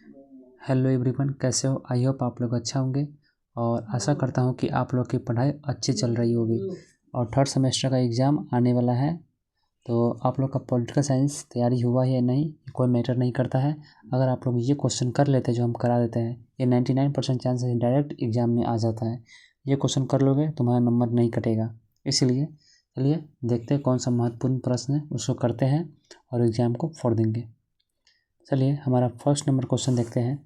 Hello everyone, कैसे हो? I hope आप लोग अच्छा होंगे और आशा करता हूँ कि आप लोग की पढ़ाई अच्छी चल रही होगी। और थर्ड सेमेस्टर का एग्ज़ाम आने वाला है, तो आप लोग का पॉलिटिकल साइंस तैयारी हुआ है या नहीं कोई मैटर नहीं करता है। अगर आप लोग ये क्वेश्चन कर लेते हैं जो हम करा देते हैं, ये 99% चांसेस डायरेक्ट एग्ज़ाम में आ जाता है। ये क्वेश्चन कर लोगे तुम्हारा नंबर नहीं कटेगा। इसलिए चलिए देखते हैं कौन सा महत्वपूर्ण प्रश्न है, उसको करते हैं और एग्ज़ाम को फोड़ देंगे। चलिए हमारा फर्स्ट नंबर क्वेश्चन देखते हैं।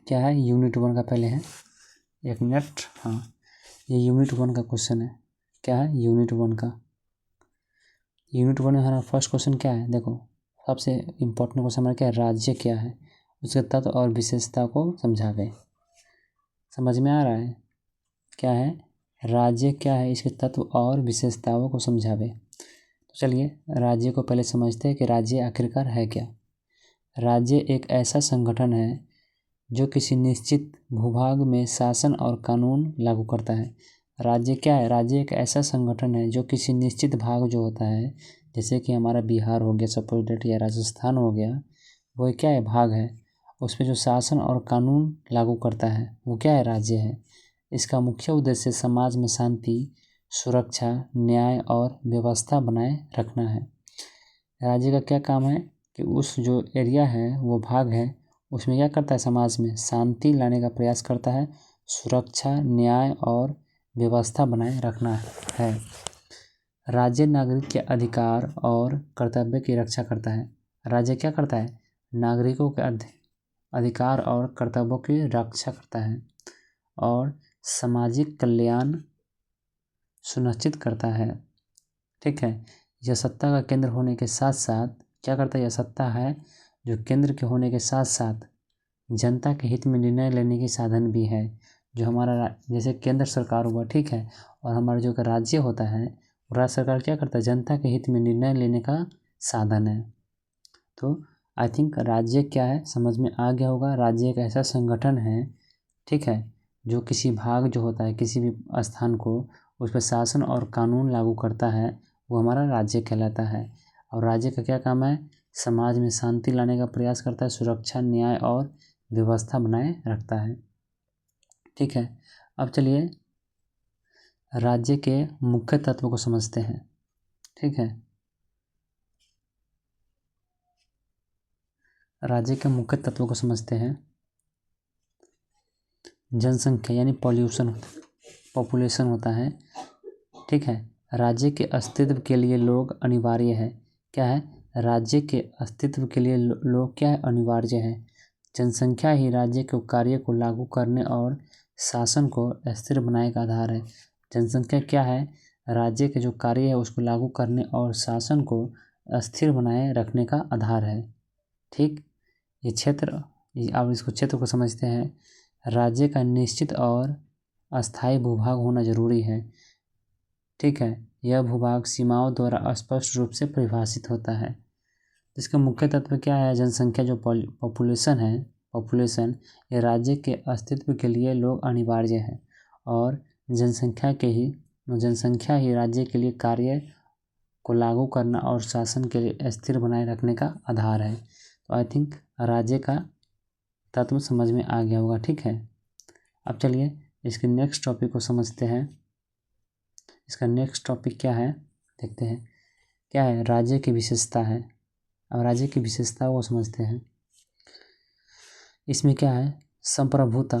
क्या है? यूनिट 1 का पहले है, 1 मिनट। हाँ, ये यूनिट 1 का क्वेश्चन है। क्या है? यूनिट 1 का। यूनिट 1 में हमारा फर्स्ट क्वेश्चन क्या है? देखो, सबसे इम्पोर्टेंट क्वेश्चन हमारा क्या है? राज्य क्या है, उसके तत्व और विशेषता को समझावे। समझ में आ रहा है? क्या है? राज्य क्या है, इसके तत्व और विशेषताओं को समझावे। तो चलिए राज्य को पहले समझते हैं कि राज्य आखिरकार है क्या। राज्य एक ऐसा संगठन है जो किसी निश्चित भूभाग में शासन और कानून लागू करता है। राज्य क्या है? राज्य एक ऐसा संगठन है जो किसी निश्चित भाग जो होता है, जैसे कि हमारा बिहार हो गया सपोज दैट, या राजस्थान हो गया, वो क्या है? भाग है। उस पर जो शासन और कानून लागू करता है वो क्या है? राज्य है। इसका मुख्य उद्देश्य समाज में शांति, सुरक्षा, न्याय और व्यवस्था बनाए रखना है। राज्य का क्या काम है कि उस जो एरिया है, वो भाग है, उसमें क्या करता है? समाज में शांति लाने का प्रयास करता है, सुरक्षा, न्याय और व्यवस्था बनाए रखना है। राज्य नागरिक के अधिकार और कर्तव्य की रक्षा करता है। राज्य क्या करता है? नागरिकों के अधिकार और कर्तव्यों की रक्षा करता है और सामाजिक कल्याण सुनिश्चित करता है। ठीक है। यह सत्ता का केंद्र होने के साथ साथ क्या करता है? यह सत्ता है जो केंद्र के होने के साथ साथ जनता के हित में निर्णय लेने की साधन भी है। जो हमारा जैसे केंद्र सरकार हुआ, ठीक है, और हमारा जो राज्य होता है, राज्य सरकार क्या करता है? जनता के हित में निर्णय लेने का साधन है। तो आई थिंक राज्य क्या है समझ में आ गया होगा। राज्य एक ऐसा संगठन है, ठीक है, जो किसी भाग जो होता है, किसी भी स्थान को, उस पर शासन और कानून लागू करता है, वो हमारा राज्य कहलाता है। और राज्य का क्या काम है? समाज में शांति लाने का प्रयास करता है, सुरक्षा, न्याय और व्यवस्था बनाए रखता है। ठीक है। अब चलिए राज्य के मुख्य तत्वों को समझते हैं। ठीक है, राज्य के मुख्य तत्वों को समझते हैं। जनसंख्या यानी पॉपुलेशन होता है। ठीक है। राज्य के अस्तित्व के लिए लोग अनिवार्य है। क्या है? राज्य के अस्तित्व के लिए लोग क्या है? अनिवार्य है। जनसंख्या ही राज्य के कार्य को लागू करने और शासन को स्थिर बनाने का आधार है। जनसंख्या क्या है? राज्य के जो कार्य है उसको लागू करने और शासन को स्थिर बनाए रखने का आधार है। ठीक। ये क्षेत्र, अब इसको क्षेत्र को समझते हैं। राज्य का निश्चित और अस्थायी भूभाग होना जरूरी है। ठीक है। यह भूभाग सीमाओं द्वारा स्पष्ट रूप से परिभाषित होता है। इसका मुख्य तत्व क्या है? जनसंख्या जो पॉपुलेशन है, पॉपुलेशन, ये राज्य के अस्तित्व के लिए लोग अनिवार्य है और जनसंख्या ही राज्य के लिए कार्य को लागू करना और शासन के लिए स्थिर बनाए रखने का आधार है। तो आई थिंक राज्य का तत्व समझ में आ गया होगा। ठीक है। अब चलिए इसके नेक्स्ट टॉपिक को समझते हैं। इसका नेक्स्ट टॉपिक क्या है देखते हैं। क्या है? राज्य की विशेषता है। अब राज्य की विशेषताओं को समझते हैं। इसमें क्या है? संप्रभुता,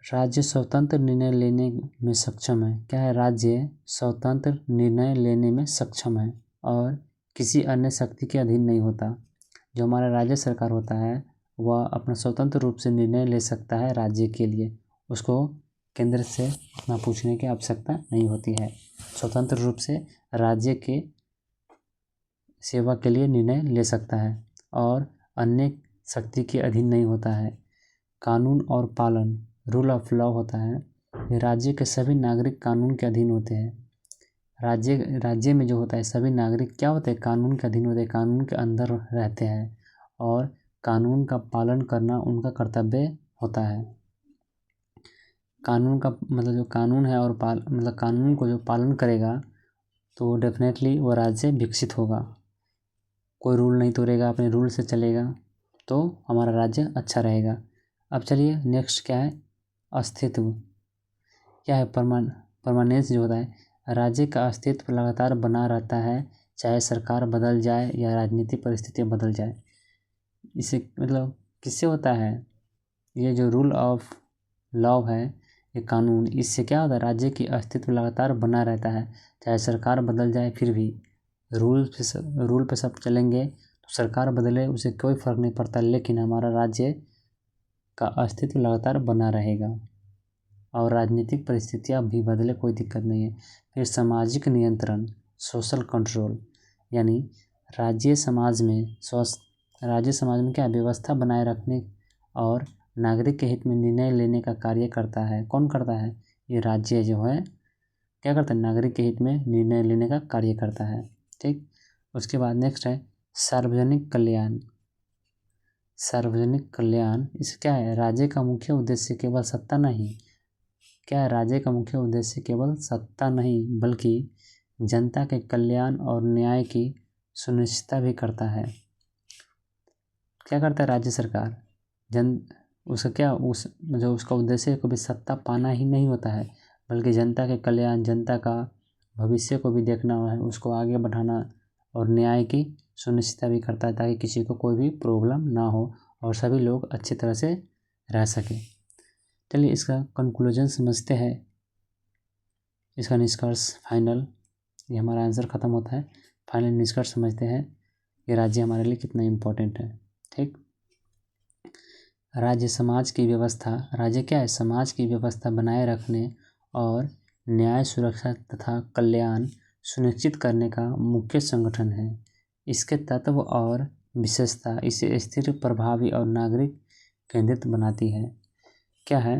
राज्य स्वतंत्र निर्णय लेने में सक्षम है। क्या है? राज्य स्वतंत्र निर्णय लेने में सक्षम है और किसी अन्य शक्ति के अधीन नहीं होता। जो हमारा राज्य सरकार होता है वह अपना स्वतंत्र रूप से निर्णय ले सकता है राज्य के लिए, उसको केंद्र से उतना पूछने की आवश्यकता नहीं होती है। स्वतंत्र रूप से राज्य के सेवा के लिए निर्णय ले सकता है और अन्य शक्ति के अधीन नहीं होता है। कानून और पालन, रूल ऑफ लॉ होता है। राज्य के सभी नागरिक कानून के अधीन होते हैं। राज्य में जो होता है सभी नागरिक क्या होते हैं? कानून के अधीन होते हैं, कानून के अंदर रहते हैं और कानून का पालन करना उनका कर्तव्य होता है। कानून का मतलब जो कानून है और मतलब कानून को जो पालन करेगा तो डेफिनेटली वो राज्य विकसित होगा। कोई रूल नहीं तोड़ेगा, अपने रूल से चलेगा तो हमारा राज्य अच्छा रहेगा। अब चलिए नेक्स्ट क्या है, अस्तित्व। क्या है, परमानेंस जो होता है, राज्य का अस्तित्व लगातार बना रहता है चाहे सरकार बदल जाए या राजनीतिक परिस्थितियाँ बदल जाए। इसे मतलब किससे होता है, ये जो रूल ऑफ लॉ है, ये कानून, इससे क्या होता है, राज्य की अस्तित्व लगातार बना रहता है चाहे सरकार बदल जाए, फिर भी रूल पे सब चलेंगे। तो सरकार बदले उसे कोई फ़र्क नहीं पड़ता, लेकिन हमारा राज्य का अस्तित्व लगातार बना रहेगा और राजनीतिक परिस्थितियाँ भी बदले, कोई दिक्कत नहीं है। फिर सामाजिक नियंत्रण, सोशल कंट्रोल, यानी राज्य समाज में क्या व्यवस्था बनाए रखने और नागरिक के हित में निर्णय लेने का कार्य करता है। कौन करता है, ये राज्य जो है क्या करता है, नागरिक के हित में निर्णय लेने का कार्य करता है। ठीक, उसके बाद नेक्स्ट है सार्वजनिक कल्याण। सार्वजनिक कल्याण इस क्या है, राज्य का मुख्य उद्देश्य केवल सत्ता नहीं, क्या है, राज्य का मुख्य उद्देश्य केवल सत्ता नहीं बल्कि जनता के कल्याण और न्याय की सुनिश्चितता भी करता है। क्या करता है राज्य सरकार, उसका क्या जो उसका उद्देश्य कभी सत्ता पाना ही नहीं होता है, बल्कि जनता के कल्याण, जनता का भविष्य को भी देखना है, उसको आगे बढ़ाना और न्याय की सुनिश्चितता भी करता है, ताकि किसी को कोई भी प्रॉब्लम ना हो और सभी लोग अच्छी तरह से रह सकें। चलिए इसका कंक्लूजन समझते हैं, इसका निष्कर्ष फाइनल, ये हमारा आंसर ख़त्म होता है। फाइनल निष्कर्ष समझते हैं कि राज्य हमारे लिए कितना इम्पोर्टेंट है। ठीक, राज्य समाज की व्यवस्था, राज्य क्या है, समाज की व्यवस्था बनाए रखने और न्याय, सुरक्षा तथा कल्याण सुनिश्चित करने का मुख्य संगठन है। इसके तत्व और विशेषता इसे स्थिर, प्रभावी और नागरिक केंद्रित बनाती है। क्या है,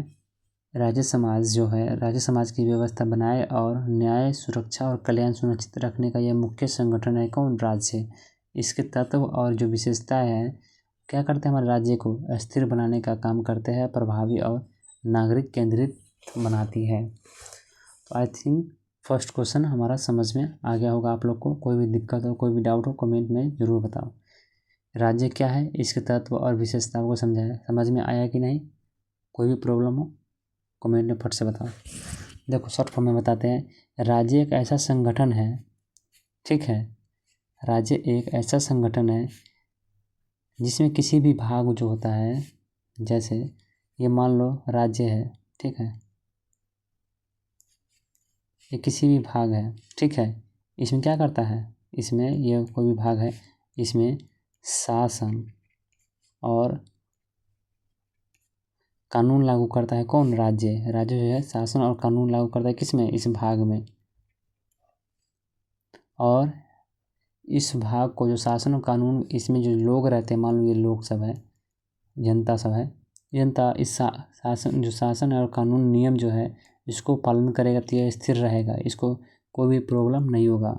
राज्य समाज की व्यवस्था बनाए और न्याय, सुरक्षा और कल्याण सुनिश्चित रखने का यह मुख्य संगठन है। कौन, राज्य। इसके तत्व और जो विशेषताएं हैं, क्या करते हैं, हमारे राज्य को स्थिर बनाने का काम करते हैं, प्रभावी और नागरिक केंद्रित बनाती है। तो आई थिंक फर्स्ट क्वेश्चन हमारा समझ में आ गया होगा आप लोग को। कोई भी दिक्कत हो, कोई भी डाउट हो, कमेंट में ज़रूर बताओ। राज्य क्या है, इसके तत्व और विशेषताओं को समझाया, समझ में आया कि नहीं, कोई भी प्रॉब्लम हो कमेंट में फट से बताओ। देखो शॉर्ट फॉर्म में बताते हैं, राज्य एक ऐसा संगठन है, ठीक है, राज्य एक ऐसा संगठन है जिसमें किसी भी भाग जो होता है, जैसे ये मान लो राज्य है, ठीक है, ये किसी भी भाग है, ठीक है, इसमें क्या करता है, इसमें ये कोई भी भाग है, इसमें शासन और कानून लागू करता है। कौन, राज्य। राज्य जो है शासन और कानून लागू करता है, किसमें, इस भाग में। और इस भाग को जो शासन और कानून, इसमें जो लोग रहते हैं, मान लो ये लोग सब है, जनता सब है, जनता इस शासन और कानून नियम जो है इसको पालन करेगा तो यह स्थिर रहेगा, इसको कोई भी प्रॉब्लम नहीं होगा,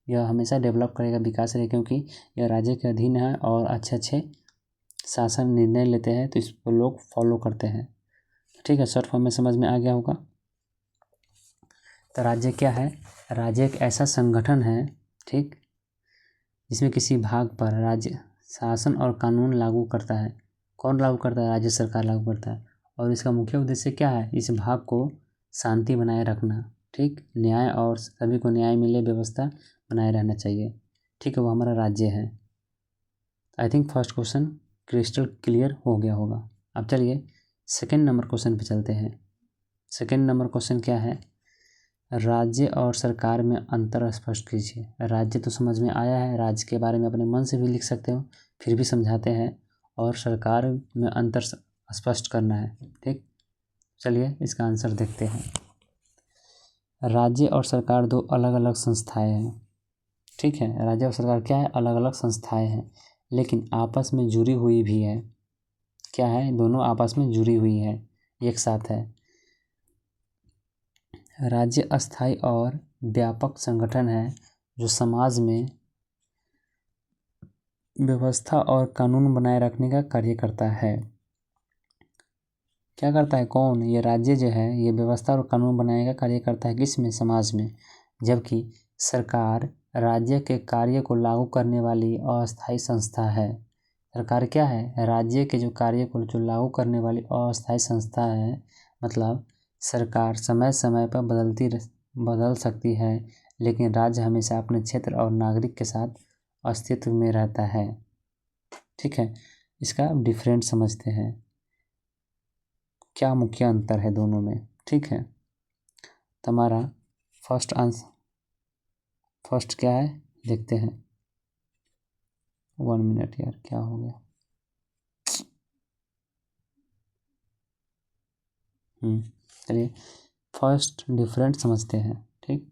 यह हमेशा डेवलप करेगा, विकास करेगा, क्योंकि यह राज्य के अधीन है और अच्छे अच्छे शासन निर्णय लेते हैं, तो इसको लोग फॉलो करते हैं। ठीक है, शॉर्ट फॉर्म में समझ में आ गया होगा। तो राज्य क्या है, राज्य एक ऐसा संगठन है, ठीक, जिसमें किसी भाग पर राज्य शासन और कानून लागू करता है। कौन लागू करता है, राज्य सरकार लागू करता है। और इसका मुख्य उद्देश्य क्या है, इस भाग को शांति बनाए रखना, ठीक, न्याय और सभी को न्याय मिले, व्यवस्था बनाए रहना चाहिए, ठीक है, वो हमारा राज्य है। I think first question crystal clear हो गया होगा। अब चलिए सेकेंड नंबर क्वेश्चन पे चलते हैं। सेकेंड नंबर क्वेश्चन क्या है, राज्य और सरकार में अंतर स्पष्ट कीजिए। राज्य तो समझ में आया है, राज्य के बारे में अपने मन से भी लिख सकते हो, फिर भी समझाते हैं, और सरकार में अंतर स्पष्ट करना है। ठीक, चलिए इसका आंसर देखते हैं। राज्य और सरकार दो अलग अलग संस्थाएं हैं, ठीक है, राज्य और सरकार क्या है, अलग अलग संस्थाएं हैं, लेकिन आपस में जुड़ी हुई भी है। क्या है, दोनों आपस में जुड़ी हुई है, एक साथ है। राज्य अस्थायी और व्यापक संगठन है जो समाज में व्यवस्था और कानून बनाए रखने का कार्य करता है। क्या करता है, कौन, ये राज्य जो है, ये व्यवस्था और कानून बनाने का कार्य करता है, किसमें, समाज में। जबकि सरकार राज्य के कार्य को लागू करने वाली अस्थायी संस्था है। सरकार क्या है, राज्य के जो कार्य को जो लागू करने वाली अस्थायी संस्था है। मतलब सरकार समय समय पर बदल सकती है, लेकिन राज्य हमेशा अपने क्षेत्र और नागरिक के साथ अस्तित्व में रहता है। ठीक है, इसका डिफरेंट समझते हैं, क्या मुख्य अंतर है दोनों में। ठीक है, तुम्हारा फर्स्ट आंसर फर्स्ट क्या है देखते हैं। 1 मिनट यार, क्या हो गया। चलिए फर्स्ट डिफरेंट समझते हैं। ठीक,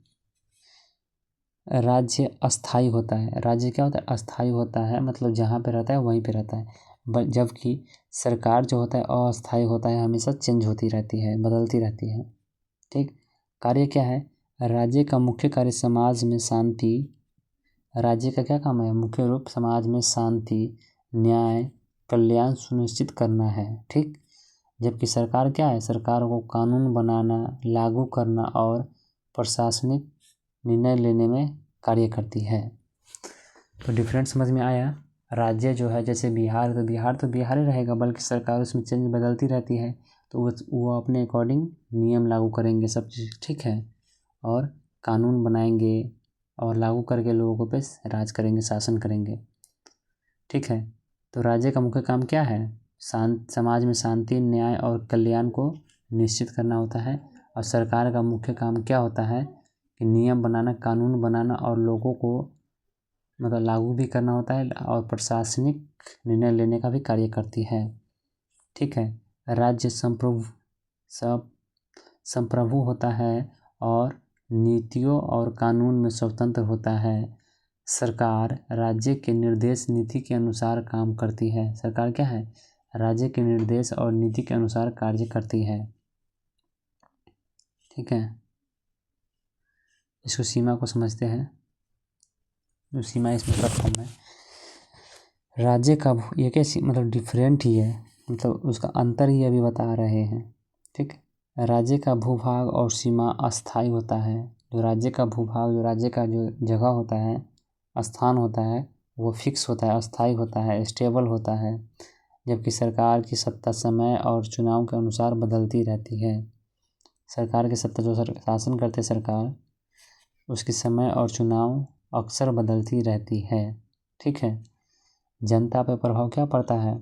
राज्य अस्थाई होता है। राज्य क्या होता है, अस्थाई होता है, मतलब जहाँ पे रहता है वहीं पे रहता है। जबकि सरकार जो होता है अस्थाई होता है, हमेशा चेंज होती रहती है, बदलती रहती है। ठीक, कार्य क्या है, राज्य का मुख्य कार्य समाज में शांति, राज्य का क्या काम है, मुख्य रूप समाज में शांति, न्याय, कल्याण सुनिश्चित करना है। ठीक, जबकि सरकार क्या है, सरकार को कानून बनाना, लागू करना और प्रशासनिक निर्णय लेने में कार्य करती है। तो डिफरेंट समझ में आया। राज्य जो है जैसे बिहार, तो बिहार ही रहेगा, बल्कि सरकार उसमें चेंज बदलती रहती है, तो वो अपने अकॉर्डिंग नियम लागू करेंगे सब चीज़। ठीक है, और कानून बनाएंगे और लागू करके लोगों पे राज करेंगे, शासन करेंगे। ठीक है, तो राज्य का मुख्य काम क्या है, समाज में शांति, न्याय और कल्याण को निश्चित करना होता है। और सरकार का मुख्य काम क्या होता है कि नियम बनाना, कानून बनाना और लोगों को मतलब लागू भी करना होता है, और प्रशासनिक निर्णय लेने का भी कार्य करती है। ठीक है, राज्य संप्रभु होता है और नीतियों और कानून में स्वतंत्र होता है। सरकार राज्य के निर्देश नीति के अनुसार काम करती है। सरकार क्या है, राज्य के निर्देश और नीति के अनुसार कार्य करती है। ठीक है, इसको सीमा को समझते हैं, जो सीमा इसमें कम है। राज्य का ये क्या मतलब डिफरेंट ही है, मतलब उसका अंतर ही अभी बता रहे हैं। ठीक, राज्य का भूभाग और सीमा अस्थाई होता है। जो राज्य का भूभाग, जो राज्य का जो जगह होता है, स्थान होता है, वो फिक्स होता है, अस्थाई होता है, स्टेबल होता है। जबकि सरकार की सत्ता समय और चुनाव के अनुसार बदलती रहती है। सरकार की सत्ता, जो शासन करते सरकार, उसकी समय और चुनाव अक्सर बदलती रहती है। ठीक है, जनता पर प्रभाव क्या पड़ता है,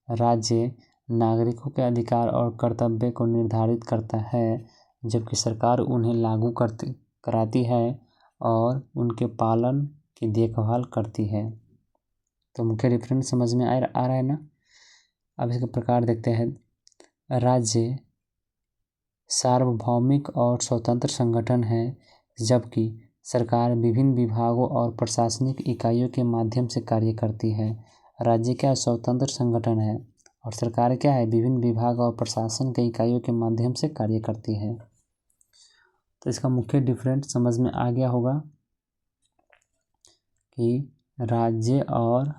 राज्य नागरिकों के अधिकार और कर्तव्य को निर्धारित करता है, जबकि सरकार उन्हें लागू कराती है और उनके पालन की देखभाल करती है। तो मुख्य डिफरेंस समझ में आ रहा है ना। अब इसके प्रकार देखते हैं। राज्य सार्वभौमिक और स्वतंत्र संगठन है, जबकि सरकार विभिन्न विभागों और प्रशासनिक इकाइयों के माध्यम से कार्य करती है। राज्य क्या स्वतंत्र संगठन है और सरकार क्या है, विभिन्न विभाग और प्रशासन के इकाइयों के माध्यम से कार्य करती है। तो इसका मुख्य डिफरेंस समझ में आ गया होगा कि राज्य और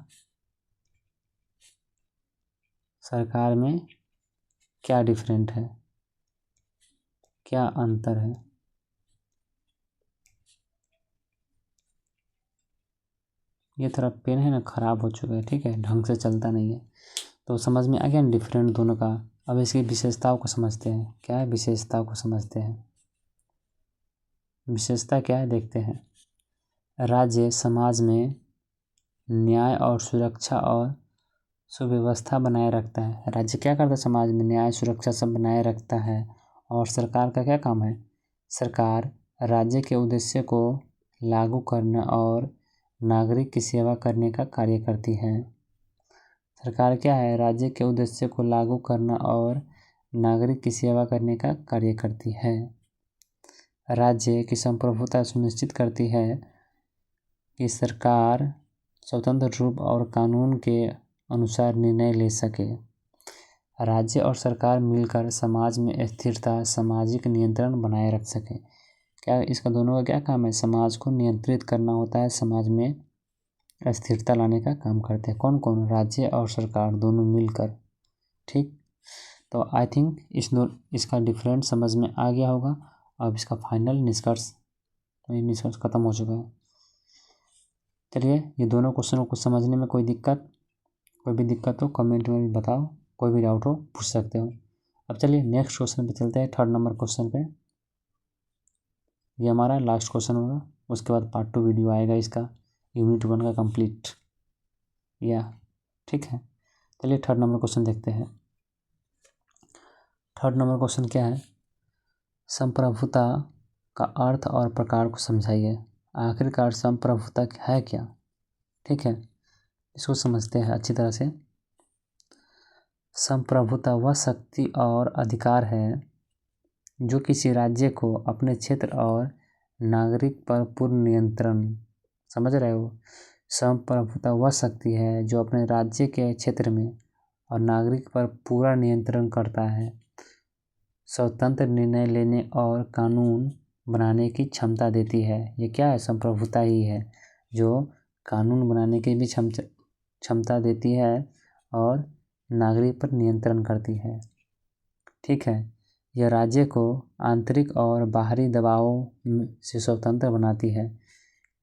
सरकार में क्या डिफरेंट है, क्या अंतर है। ये थोड़ा पेन है ना, ख़राब हो चुका है। ठीक है, ढंग से चलता नहीं है, तो समझ में आ गया ना डिफरेंट दोनों का। अब इसकी विशेषताओं को समझते हैं। क्या है, विशेषताओं को समझते हैं। विशेषता क्या है देखते हैं। राज्य समाज में न्याय और सुरक्षा और सुव्यवस्था बनाए रखता है। राज्य क्या करता है, समाज में न्याय सुरक्षा सब बनाए रखता है। और सरकार का क्या काम है, सरकार राज्य के उद्देश्य को लागू करना और नागरिक की सेवा करने का कार्य करती है। सरकार क्या है, राज्य के उद्देश्य को लागू करना और नागरिक की सेवा करने का कार्य करती है। राज्य की संप्रभुता सुनिश्चित करती है कि सरकार स्वतंत्र रूप और कानून के अनुसार निर्णय ले सके। राज्य और सरकार मिलकर समाज में स्थिरता, सामाजिक नियंत्रण बनाए रख सके। क्या इसका दोनों का क्या काम है, समाज को नियंत्रित करना होता है, समाज में स्थिरता लाने का काम करते हैं। कौन कौन, राज्य और सरकार दोनों मिलकर। ठीक, तो आई थिंक इसका डिफरेंट समझ में आ गया होगा। अब इसका फाइनल निष्कर्ष खत्म हो चुका है। चलिए, ये दोनों क्वेश्चनों को समझने में कोई दिक्कत कोई भी दिक्कत हो कमेंट में भी बताओ, कोई भी डाउट हो पूछ सकते हो। अब चलिए नेक्स्ट क्वेश्चन पे चलते हैं, 3rd नंबर क्वेश्चन पे। ये हमारा लास्ट क्वेश्चन होगा, उसके बाद पार्ट 2 वीडियो आएगा इसका, यूनिट 1 का कंप्लीट या ठीक है। चलिए 3rd नंबर क्वेश्चन देखते हैं। 3rd नंबर क्वेश्चन क्या है, संप्रभुता का अर्थ और प्रकार को समझाइए। आखिरकार संप्रभुता है क्या, ठीक है, इसको समझते हैं अच्छी तरह से। संप्रभुता वह शक्ति और अधिकार है जो किसी राज्य को अपने क्षेत्र और नागरिक पर पूर्ण नियंत्रण, समझ रहे हो, संप्रभुता वह शक्ति है जो अपने राज्य के क्षेत्र में और नागरिक पर पूरा नियंत्रण करता है, स्वतंत्र निर्णय लेने और कानून बनाने की क्षमता देती है। ये क्या है, संप्रभुता ही है जो कानून बनाने की भी क्षमता देती है और नागरिक पर नियंत्रण करती है, ठीक है। यह राज्य को आंतरिक और बाहरी दबावों से स्वतंत्र बनाती है।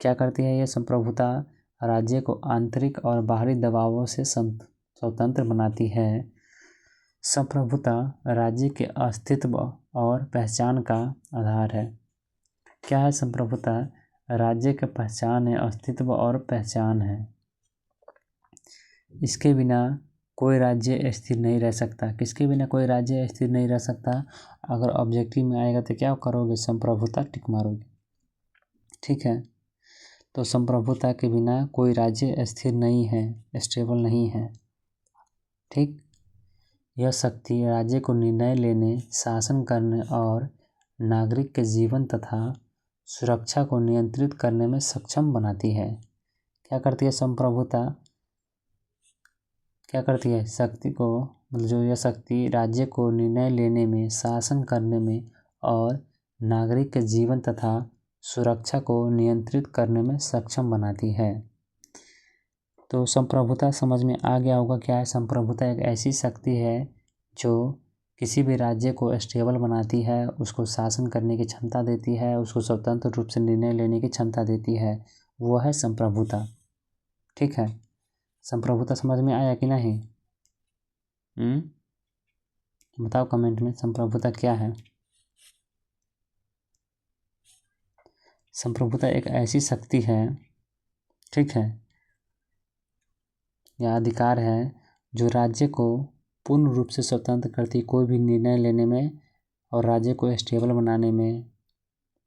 क्या करती है ये संप्रभुता, राज्य को आंतरिक और बाहरी दबावों से स्वतंत्र बनाती है। संप्रभुता राज्य के अस्तित्व और पहचान का आधार है। क्या है संप्रभुता, राज्य की पहचान है, अस्तित्व और पहचान है। इसके बिना कोई राज्य स्थिर नहीं रह सकता। किसके बिना कोई राज्य स्थिर नहीं रह सकता, अगर ऑब्जेक्टिव में आएगा तो क्या करोगे, संप्रभुता टिक मारोगे, ठीक है। तो संप्रभुता के बिना कोई राज्य स्थिर नहीं है, स्टेबल नहीं है, ठीक। यह शक्ति राज्य को निर्णय लेने, शासन करने और नागरिक के जीवन तथा सुरक्षा को नियंत्रित करने में सक्षम बनाती है। क्या करती है संप्रभुता, क्या करती है, शक्ति को, मतलब जो यह शक्ति राज्य को निर्णय लेने में, शासन करने में और नागरिक के जीवन तथा सुरक्षा को नियंत्रित करने में सक्षम बनाती है। तो संप्रभुता समझ में आ गया होगा क्या है। संप्रभुता एक ऐसी शक्ति है जो किसी भी राज्य को स्टेबल बनाती है, उसको शासन करने की क्षमता देती है, उसको स्वतंत्र रूप से निर्णय लेने की क्षमता देती है, वो है संप्रभुता, ठीक है। संप्रभुता समझ में आया कि नहीं, बताओ कमेंट में संप्रभुता क्या है। संप्रभुता एक ऐसी शक्ति है, ठीक है, या अधिकार है जो राज्य को पूर्ण रूप से स्वतंत्र करती, कोई भी निर्णय लेने में और राज्य को स्टेबल बनाने में,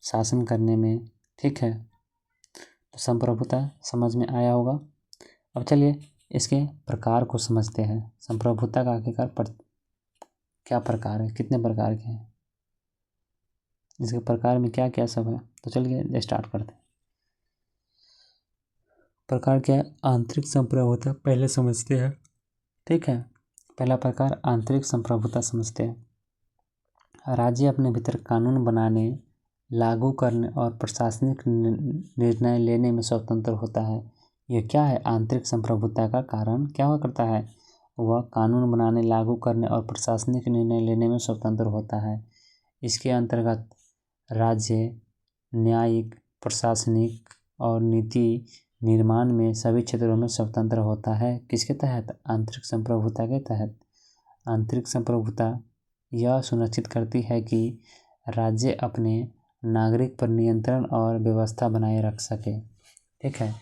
शासन करने में, ठीक है। तो संप्रभुता समझ में आया होगा। अब चलिए इसके प्रकार को समझते हैं। संप्रभुता का आखिरकार क्या प्रकार है, कितने प्रकार के हैं, इसके प्रकार में क्या क्या सब है, तो चलिए स्टार्ट करते हैं। प्रकार क्या है, आंतरिक संप्रभुता पहले समझते हैं, ठीक है। पहला प्रकार आंतरिक संप्रभुता समझते हैं। राज्य अपने भीतर कानून बनाने, लागू करने और प्रशासनिक निर्णय लेने में स्वतंत्र होता है। यह क्या है, आंतरिक संप्रभुता का कारण क्या हुआ करता है, वह कानून बनाने, लागू करने और प्रशासनिक निर्णय लेने में स्वतंत्र होता है। इसके अंतर्गत राज्य न्यायिक, प्रशासनिक और नीति निर्माण में सभी क्षेत्रों में स्वतंत्र होता है। किसके तहत, आंतरिक संप्रभुता के तहत। आंतरिक संप्रभुता यह सुनिश्चित करती है कि राज्य अपने नागरिक पर नियंत्रण और व्यवस्था बनाए रख सके, ठीक है।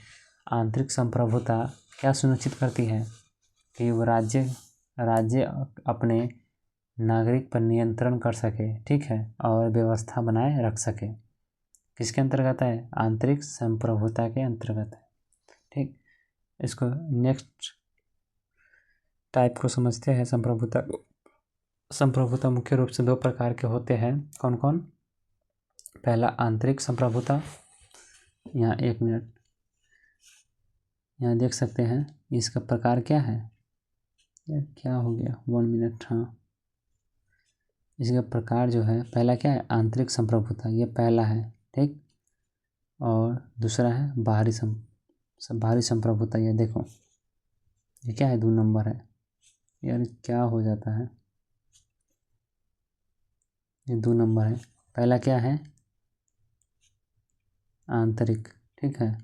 आंतरिक संप्रभुता क्या सुनिश्चित करती है कि वो राज्य अपने नागरिक पर नियंत्रण कर सके, ठीक है, और व्यवस्था बनाए रख सके। किसके अंतर्गत है, आंतरिक संप्रभुता के अंतर्गत है, ठीक। इसको नेक्स्ट टाइप को समझते हैं संप्रभुता को। संप्रभुता मुख्य रूप से 2 प्रकार के होते हैं, कौन कौन। पहला आंतरिक संप्रभुता, यहाँ 1 मिनट, यहाँ देख सकते हैं इसका प्रकार क्या है, यार क्या हो गया, 1 मिनट, हाँ। इसका प्रकार जो है, पहला क्या है, आंतरिक संप्रभुता, ये पहला है, ठीक। और दूसरा है बाहरी संप्रभुता, ये देखो ये क्या है, 2 नंबर है, यार क्या हो जाता है, ये 2 नंबर है। पहला क्या है, आंतरिक, ठीक है,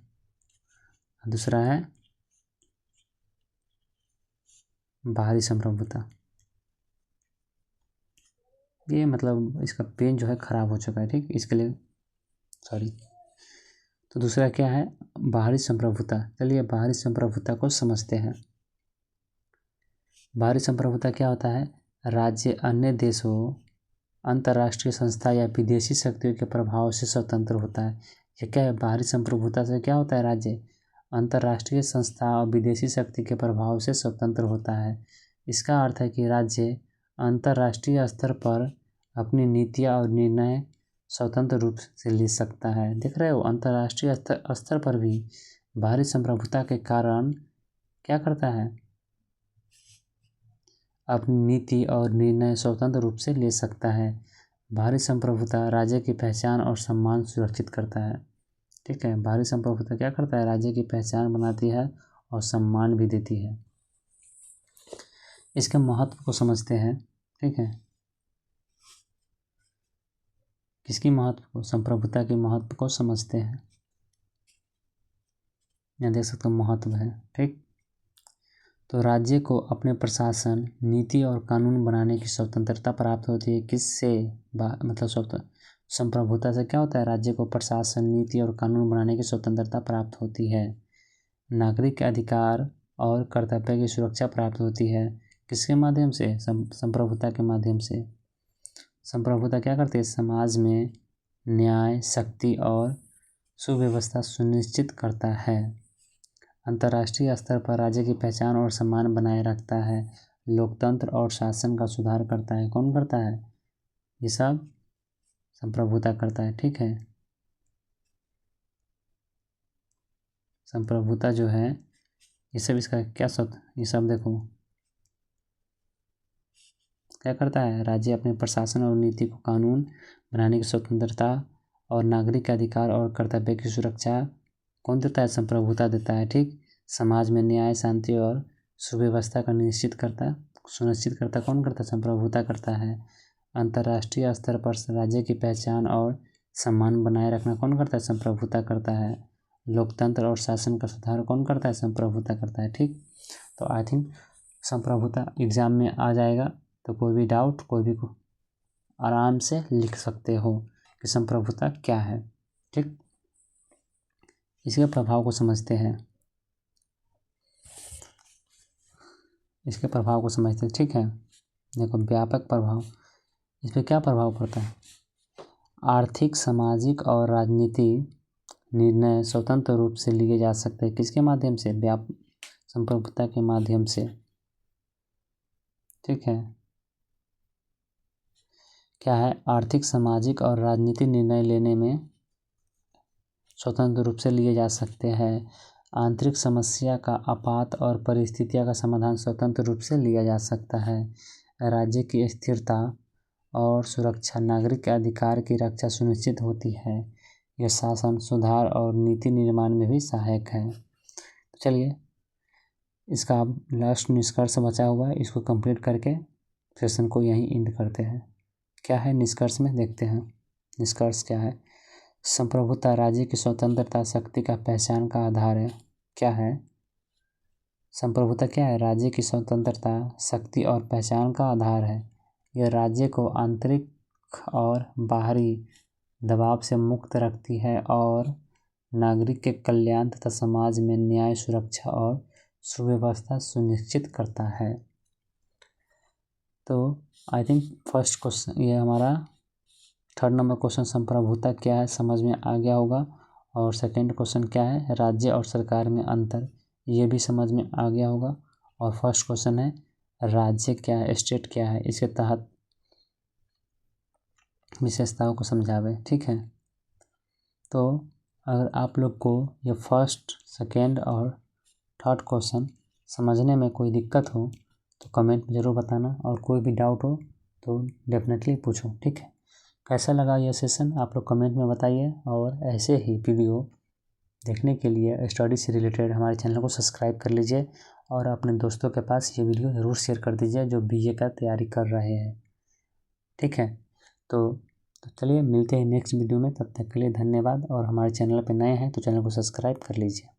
दूसरा है बाहरी संप्रभुता। ये मतलब इसका पेन जो है ख़राब हो चुका है, ठीक, इसके लिए सॉरी। तो दूसरा क्या है, बाहरी संप्रभुता। चलिए बाहरी संप्रभुता को समझते हैं। बाहरी संप्रभुता क्या होता है, राज्य अन्य देशों, अंतर्राष्ट्रीय संस्था या विदेशी शक्तियों के प्रभाव से स्वतंत्र होता है। ये क्या है, बाहरी संप्रभुता से क्या होता है, राज्य अंतर्राष्ट्रीय संस्था और विदेशी शक्ति के प्रभाव से स्वतंत्र होता है। इसका अर्थ है कि राज्य अंतर्राष्ट्रीय स्तर पर अपनी नीतियाँ और निर्णय स्वतंत्र रूप से ले सकता है। देख रहे हो, अंतर्राष्ट्रीय स्तर पर भी बाहरी संप्रभुता के कारण क्या करता है, अपनी नीति और निर्णय स्वतंत्र रूप से ले सकता है। बाहरी संप्रभुता राज्य की पहचान और सम्मान सुरक्षित करता है, ठीक है। बाहरी संप्रभुता क्या करता है, राज्य की पहचान बनाती है और सम्मान भी देती है। इसके महत्व को समझते हैं, ठीक है। किसकी महत्व को, संप्रभुता के महत्व को समझते हैं। यहाँ देख सकते हो महत्व है, ठीक। तो राज्य को अपने प्रशासन, नीति और कानून बनाने की स्वतंत्रता प्राप्त होती है। किससे, मतलब संप्रभुता से क्या होता है, राज्य को प्रशासन, नीति और कानून बनाने की स्वतंत्रता प्राप्त होती है। नागरिक के अधिकार और कर्तव्य की सुरक्षा प्राप्त होती है। किसके माध्यम से, संप्रभुता के माध्यम से। संप्रभुता क्या करती है, समाज में न्याय, शक्ति और सुव्यवस्था सुनिश्चित करता है। अंतर्राष्ट्रीय स्तर पर राज्य की पहचान और सम्मान बनाए रखता है। लोकतंत्र और शासन का सुधार करता है। कौन करता है, ये सब संप्रभुता करता है, ठीक है। संप्रभुता जो है ये सब, इसका क्या शब्द, ये सब देखो क्या करता है, राज्य अपने प्रशासन और नीति को कानून बनाने की स्वतंत्रता और नागरिक के अधिकार और कर्तव्य की सुरक्षा कौन देता है, संप्रभुता देता है, ठीक। समाज में न्याय, शांति और सुव्यवस्था का सुनिश्चित करता कौन करता है, संप्रभुता करता है। अंतर्राष्ट्रीय स्तर पर राज्य की पहचान और सम्मान बनाए रखना कौन करता है, संप्रभुता करता है। लोकतंत्र और शासन का सुधार कौन करता है, संप्रभुता करता है, ठीक। तो आई थिंक संप्रभुता एग्जाम में आ जाएगा, तो कोई भी डाउट, कोई भी आराम से लिख सकते हो कि संप्रभुता क्या है, ठीक। इसके प्रभाव को समझते हैं, इसके प्रभाव को समझते हैं, ठीक है। देखो व्यापक प्रभाव, इस पर क्या प्रभाव पड़ता है, आर्थिक, सामाजिक और राजनीतिक निर्णय स्वतंत्र रूप से लिए जा सकते हैं। किसके माध्यम से, संप्रभुता के माध्यम से, ठीक है। क्या है, आर्थिक, सामाजिक और राजनीतिक निर्णय लेने में स्वतंत्र रूप से लिए जा सकते हैं। आंतरिक समस्या का आपात और परिस्थितियों का समाधान स्वतंत्र रूप से लिया जा सकता है। राज्य की स्थिरता और सुरक्षा, नागरिक के अधिकार की रक्षा सुनिश्चित होती है। यह शासन, सुधार और नीति निर्माण में भी सहायक है। तो चलिए इसका अब लास्ट निष्कर्ष बचा हुआ है, इसको कंप्लीट करके सेशन को यहीं एंड करते हैं। क्या है निष्कर्ष में, देखते हैं निष्कर्ष क्या है। संप्रभुता राज्य की स्वतंत्रता, शक्ति का पहचान का आधार है। क्या है, संप्रभुता क्या है, राज्य की स्वतंत्रता, शक्ति और पहचान का आधार है। यह राज्य को आंतरिक और बाहरी दबाव से मुक्त रखती है और नागरिक के कल्याण तथा समाज में न्याय, सुरक्षा और सुव्यवस्था सुनिश्चित करता है। तो आई थिंक फर्स्ट क्वेश्चन, ये हमारा 3rd नंबर क्वेश्चन, संप्रभुता क्या है, समझ में आ गया होगा। और सेकंड क्वेश्चन क्या है, राज्य और सरकार में अंतर, ये भी समझ में आ गया होगा। और फर्स्ट क्वेश्चन है राज्य क्या है, स्टेट क्या है, इसके तहत विशेषताओं को समझावे, ठीक है। तो अगर आप लोग को ये फर्स्ट, सेकंड और 3rd क्वेश्चन समझने में कोई दिक्कत हो तो कमेंट में ज़रूर बताना, और कोई भी डाउट हो तो डेफिनेटली पूछो, ठीक है। कैसा लगा यह सेशन आप लोग कमेंट में बताइए, और ऐसे ही वीडियो देखने के लिए स्टडी से रिलेटेड हमारे चैनल को सब्सक्राइब कर लीजिए, और अपने दोस्तों के पास ये वीडियो ज़रूर शेयर कर दीजिए जो बीए का तैयारी कर रहे हैं, ठीक है। तो चलिए मिलते हैं नेक्स्ट वीडियो में, तब तक के लिए धन्यवाद। और हमारे चैनल पर नए हैं तो चैनल को सब्सक्राइब कर लीजिए।